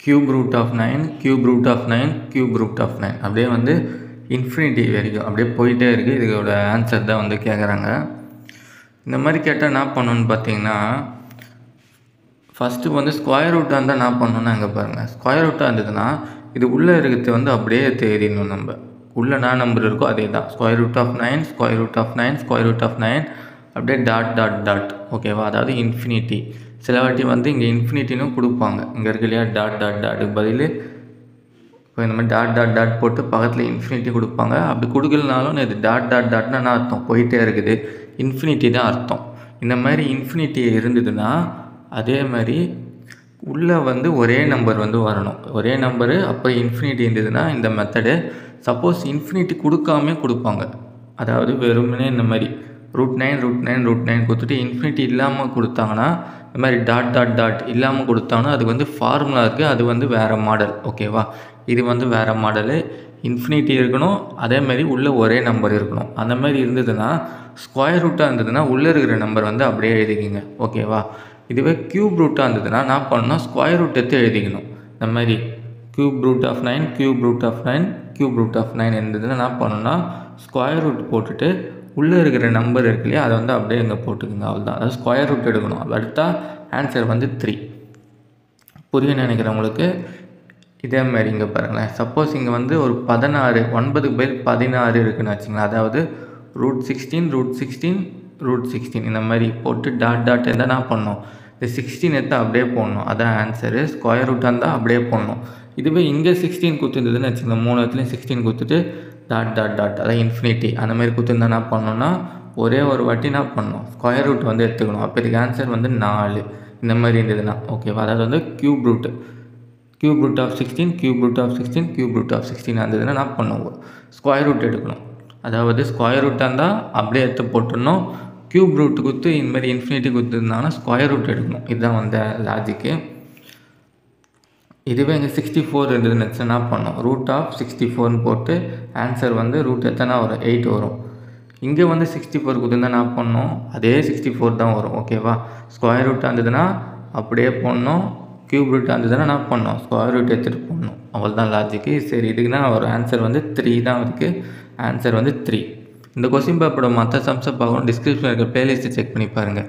Cube root of 9 cube root of 9 cube root of 9 அப்படியே வந்து infinity வரைக்கும் அப்படியே போயிட்டே இருக்குது. இதோட ஆன்சர் தான் வந்து கேட்குறாங்க. இந்த மாதிரி கேட்டால் என்ன பண்ணணுன்னு பார்த்தீங்கன்னா, ஃபஸ்ட்டு வந்து ஸ்கொயர் ரூட்டாக இருந்தால் என்ன பண்ணணுன்னா இங்கே பாருங்கள், ஸ்கொயர் ரூட்டாக இருந்ததுன்னா இது உள்ளே இருக்கிறது வந்து அப்படியே தேடிடணும். நம்ம உள்ளே என்ன நம்பர் இருக்கோ அதே தான். Square root of 9 square root of 9 square root of 9 அப்படியே டாட் டாட் டாட். ஓகேவா? அதாவது இன்ஃபினிட்டி. சில வாட்டி வந்து இங்கே இன்ஃபினிட்டின்னு கொடுப்பாங்க. இங்கே இருக்கு இல்லையா, டாட் டாட் டாட்டுக்கு பதில் இப்போ இந்த மாதிரி டாட் டாட் டாட் போட்டு பக்கத்தில் இன்ஃபினிட்டி கொடுப்பாங்க. அப்படி கொடுக்கலனாலும் இது டாட் டாட் டாட்னா என்ன அர்த்தம், போயிட்டே இருக்குது, இன்ஃபினிட்டி தான் அர்த்தம். இந்த மாதிரி இன்ஃபினிட்டி இருந்ததுன்னா அதே மாதிரி உள்ளே வந்து ஒரே நம்பர் வந்து வரணும். ஒரே நம்பரு அப்போ இன்ஃபினிட்டி இருந்ததுன்னா இந்த மெத்தடு. சப்போஸ் இன்ஃபினிட்டி கொடுக்காமே கொடுப்பாங்க, அதாவது வெறுமனே இந்த மாதிரி √9 கொடுத்துட்டு இன்ஃபினிட்டி இல்லாமல் கொடுத்தாங்கன்னா, இந்த மாதிரி டாட் டாட் டாட் இல்லாமல் கொடுத்தாங்கன்னா அதுக்கு வந்து ஃபார்முலா இருக்குது. அது வந்து வேறு மாடல். ஓகேவா? இது வந்து வேறு மாடலு. இன்ஃபினிட்டி இருக்கணும், அதேமாதிரி உள்ளே ஒரே நம்பர் இருக்கணும். அந்த மாதிரி இருந்ததுன்னா ஸ்கொயர் ரூட்டாக இருந்ததுன்னா உள்ளே இருக்கிற நம்பர் வந்து அப்படியே எழுதிக்கிங்க. ஓகேவா? இதுவே க்யூப் ரூட்டாக இருந்ததுன்னா என்ன பண்ணணும், ஸ்கொயர் ரூட் எடுத்து எழுதிக்கணும். இந்த மாதிரி cube root of 9 cube root of 9 cube root of 9 இருந்ததுன்னா என்ன பண்ணணும்னா ஸ்கொயர் ரூட் போட்டுட்டு உள்ளே இருக்கிற நம்பர் இருக்கு இல்லையா அதை வந்து அப்படியே இங்கே போட்டுக்குங்க. அவ்வளோதான். அதாவது ஸ்கொயர் ரூட் எடுக்கணும். அது அடுத்தால் ஆன்சர் வந்து 3. புரியும்னு நினைக்கிறவங்களுக்கு இதே மாதிரி இங்கே பாருங்களேன். சப்போஸ் இங்கே வந்து ஒரு 16 9க்கு பதில் 16 இருக்குதுன்னு வச்சுங்களேன். அதாவது √16 √16 இந்த மாதிரி போட்டு டாட் டாட் இருந்தால் என்ன பண்ணணும், இந்த 16 எடுத்து அப்படியே போடணும். அதான் ஆன்சரு. ஸ்கொயர் ரூட்டாக இருந்தால் அப்படியே போடணும். இதுவே இங்கே 16 கொடுத்துருந்ததுன்னு வச்சுக்கோங்க, 3 இடத்துலையும் 16 கொடுத்துட்டு டாட் டாட் டாட் அதான் இன்ஃபினிட்டி அந்த மாதிரி கொடுத்துருந்தா என்ன பண்ணணும்னா ஒரே ஒரு வாட்டி என்ன பண்ணணும், ஸ்கொயர் ரூட் வந்து எடுத்துக்கணும். அப்போ இதுக்கு ஆன்சர் வந்து 4 இந்த மாதிரி இருந்ததுன்னா. ஓகேவா? அதாவது வந்து cube root of 16 cube root of 16 cube root of 16 இருந்ததுன்னா என்ன பண்ணுவோம், ஸ்கொயர் ரூட் எடுக்கணும். அதாவது ஸ்கொயர் ரூட்டாக இருந்தால் அப்படியே எடுத்து போட்டுடணும். க்யூப் ரூட் கொடுத்து இந்த மாதிரி இன்ஃபினிட்டி கொடுத்துருந்தாங்கன்னா ஸ்கொயர் ரூட் எடுக்கணும். இதுதான் வந்து லாஜிக்கு. இதுவே இங்கே 64 இருந்ததுன்னு வச்சு என்ன பண்ணோம், √64ன்னு போட்டு ஆன்சர் வந்து ரூட் எத்தனை வரும், 8 வரும். இங்கே வந்து 64 கொடுத்துருந்தா என்ன பண்ணோம், அதே 64 தான் வரும். ஓகேவா? ஸ்கொயர் ரூட்டாக இருந்ததுன்னா அப்படியே போடணும். க்யூப் ரூட்டாக இருந்ததுன்னா என்ன பண்ணோம், ஸ்கொயர் ரூட் எடுத்துகிட்டு போடணும். அவ்வளோதான் லாஜிக்கு. சரி, இதுக்குன்னா ஒரு ஆன்சர் வந்து 3 தான் இருக்குது. ஆன்சர் வந்து 3. இந்த கொஸ்டின் பேப்பரோட மற்ற சம்ஸை பார்க்கணும், டிஸ்கிரிப்ஷனில் இருக்க ப்ளேலிஸ்ட்டை செக் பண்ணி பாருங்கள்.